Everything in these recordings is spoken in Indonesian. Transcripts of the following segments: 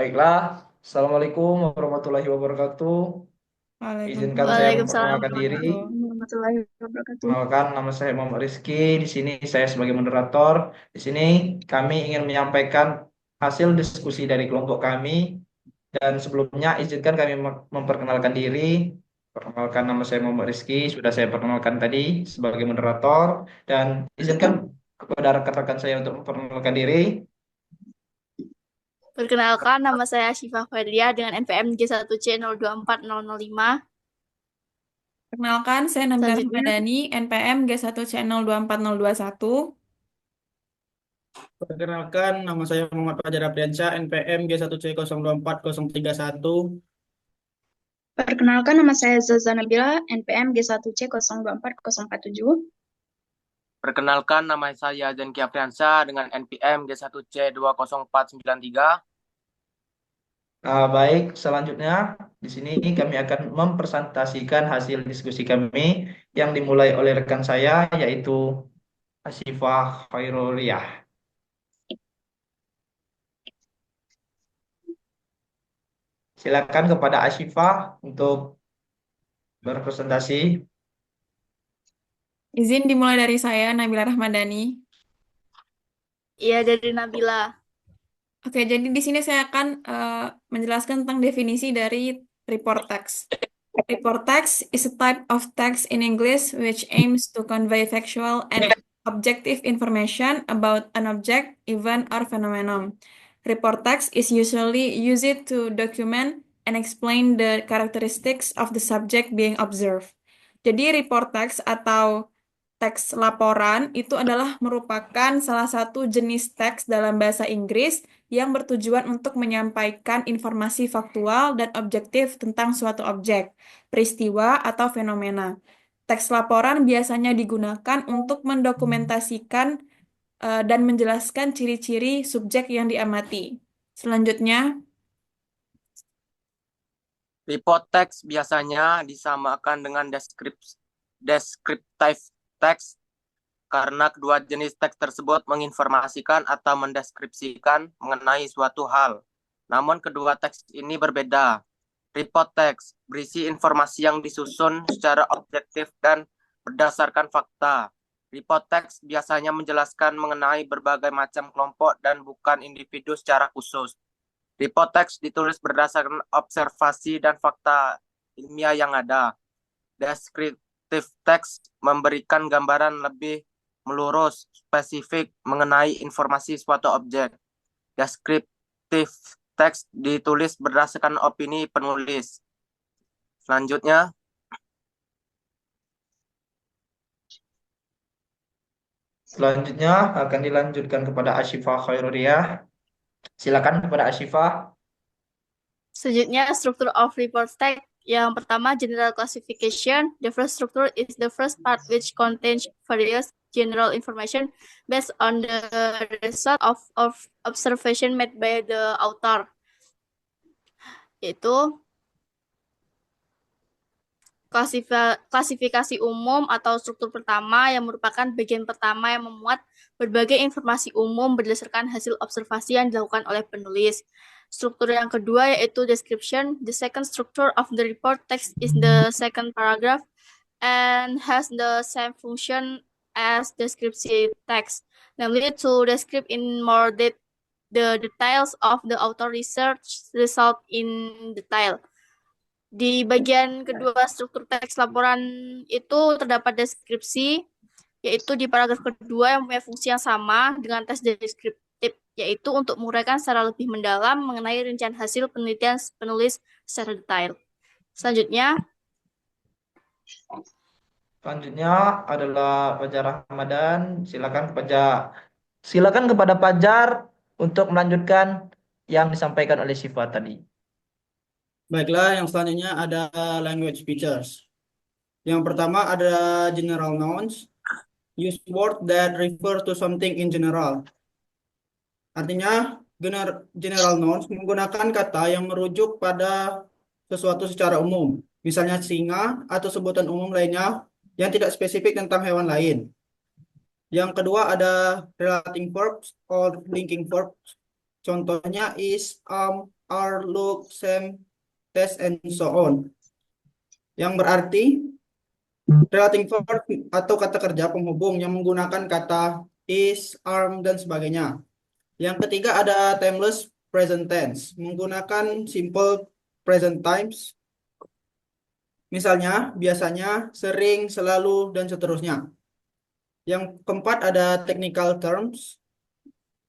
Baiklah, Assalamualaikum warahmatullahi wabarakatuh. Izinkan saya Waalaikumsalam memperkenalkan diri. warahmatullahi wabarakatuh. Perkenalkan, nama saya Muhammad Rizky. Di sini saya sebagai moderator. Di sini kami ingin menyampaikan hasil diskusi dari kelompok kami. Dan sebelumnya izinkan kami memperkenalkan diri. Perkenalkan, nama saya Muhammad Rizky. Sudah saya perkenalkan tadi sebagai moderator. Dan izinkan kepada rekan-rekan saya untuk memperkenalkan diri. Perkenalkan, nama saya Syifa Fadlia dengan NPM G1C 024005. Perkenalkan, saya Nabila Selanjutnya, Rahmadani, NPM G1C024021. Perkenalkan, nama saya Muhammad Fajar Apriansyah, NPM G1C024031. Perkenalkan, nama saya Zaza Nabila, NPM G1C024047. Perkenalkan, nama saya Zenki Apriansyah dengan NPM G1C20493. Baik, selanjutnya di sini kami akan mempresentasikan hasil diskusi kami yang dimulai oleh rekan saya yaitu Asifah Khairuliyah. Silakan kepada Asifah untuk berpresentasi. Izin dimulai dari saya, Nabila Rahmadani. ia dari Nabila. Oke, jadi di sini saya akan menjelaskan tentang definisi dari report text. Report text is a type of text in English which aims to convey factual and objective information about an object, event, or phenomenon. Report text is usually used to document and explain the characteristics of the subject being observed. Jadi report text atau teks laporan itu adalah merupakan salah satu jenis teks dalam bahasa Inggris yang bertujuan untuk menyampaikan informasi faktual dan objektif tentang suatu objek, peristiwa, atau fenomena. Teks laporan biasanya digunakan untuk mendokumentasikan dan menjelaskan ciri-ciri subjek yang diamati. Selanjutnya, Report text biasanya disamakan dengan descriptive text karena kedua jenis teks tersebut menginformasikan atau mendeskripsikan mengenai suatu hal. Namun kedua teks ini berbeda. Report text berisi informasi yang disusun secara objektif dan berdasarkan fakta. Report text biasanya menjelaskan mengenai berbagai macam kelompok dan bukan individu secara khusus. Report text ditulis berdasarkan observasi dan fakta ilmiah yang ada. Descriptive text memberikan gambaran lebih melurus, spesifik mengenai informasi suatu objek. Descriptive text ditulis berdasarkan opini penulis. Selanjutnya, akan dilanjutkan kepada Asifah Khairuliyah. Silakan kepada Asifah. Selanjutnya, struktur of report text. Yang pertama, general classification. The first structure is the first part which contains various general information based on the result of observation made by the author. Yaitu klasifikasi umum atau struktur pertama yang merupakan bagian pertama yang memuat berbagai informasi umum berdasarkan hasil observasi yang dilakukan oleh penulis. Struktur yang kedua yaitu description. The second structure of the report text is the second paragraph and has the same function as descriptive text, namely to describe in more depth the details of the author research result in detail. Di bagian kedua struktur teks laporan itu terdapat deskripsi, yaitu di paragraf kedua yang punya fungsi yang sama dengan tes deskriptif, yaitu untuk menguraikan secara lebih mendalam mengenai rincian hasil penelitian penulis secara detail. Selanjutnya Adalah Fajar Ramadan. Silakan kepada Fajar untuk melanjutkan yang disampaikan oleh Syifa tadi. Baiklah, yang selanjutnya ada language features. Yang pertama ada general nouns. Use word that refer to something in general. Artinya, general nouns menggunakan kata yang merujuk pada sesuatu secara umum. Misalnya singa atau sebutan umum lainnya yang tidak spesifik tentang hewan lain. Yang kedua ada relating verbs or linking verbs. Contohnya is, are, look, same, test, and so on. Yang berarti relating verb atau kata kerja penghubung yang menggunakan kata is, arm, dan sebagainya. Yang ketiga ada timeless present tense, menggunakan simple present times. Misalnya, biasanya, sering, selalu, dan seterusnya. Yang keempat ada technical terms,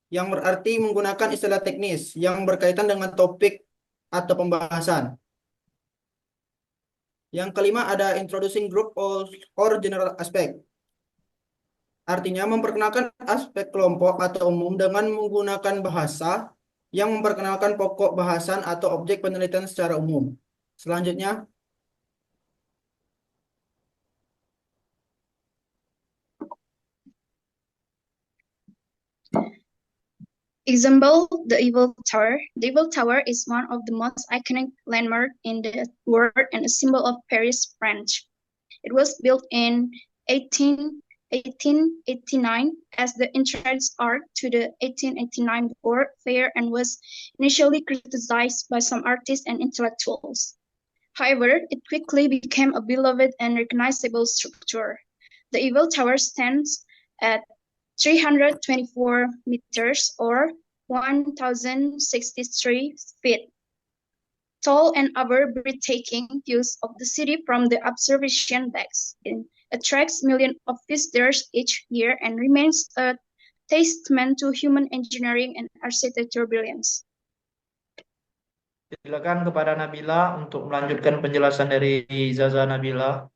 yang berarti menggunakan istilah teknis yang berkaitan dengan topik atau pembahasan. Yang kelima ada introducing group or general aspect. Artinya memperkenalkan aspek kelompok atau umum dengan menggunakan bahasa yang memperkenalkan pokok bahasan atau objek penelitian secara umum. Selanjutnya, Example, the Eiffel Tower. The Eiffel Tower is one of the most iconic landmarks in the world and a symbol of Paris, France. It was built in 1889 as the entrance art to the 1889 World Fair and was initially criticized by some artists and intellectuals. However, it quickly became a beloved and recognizable structure. The Eiffel Tower stands at 324 meters or 1,063 feet tall and our breathtaking views of the city from the observation decks. It attracts millions of visitors each year and remains a testament to human engineering and architecture brilliance. Silakan kepada Nabila untuk melanjutkan penjelasan dari Zaza Nabila.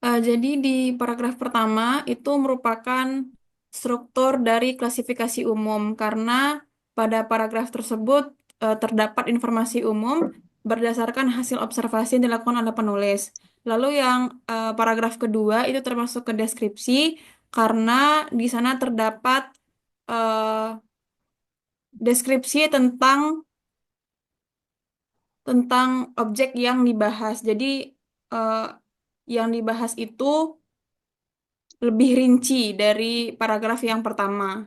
Jadi di paragraf pertama itu merupakan struktur dari klasifikasi umum karena pada paragraf tersebut terdapat informasi umum berdasarkan hasil observasi yang dilakukan oleh penulis. Lalu yang paragraf kedua itu termasuk ke deskripsi karena di sana terdapat deskripsi tentang objek yang dibahas. Jadi yang dibahas itu lebih rinci dari paragraf yang pertama.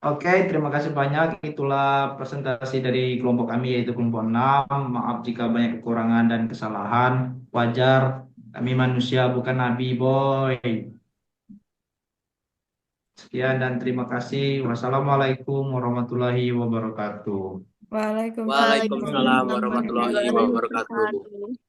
Oke, terima kasih banyak. Itulah presentasi dari kelompok kami yaitu kelompok 6. Maaf jika banyak kekurangan dan kesalahan. Wajar, kami manusia bukan nabi, boy. Sekian dan terima kasih. Wassalamualaikum warahmatullahi wabarakatuh. Waalaikumsalam Waalaikumsalam warahmatullahi wabarakatuh.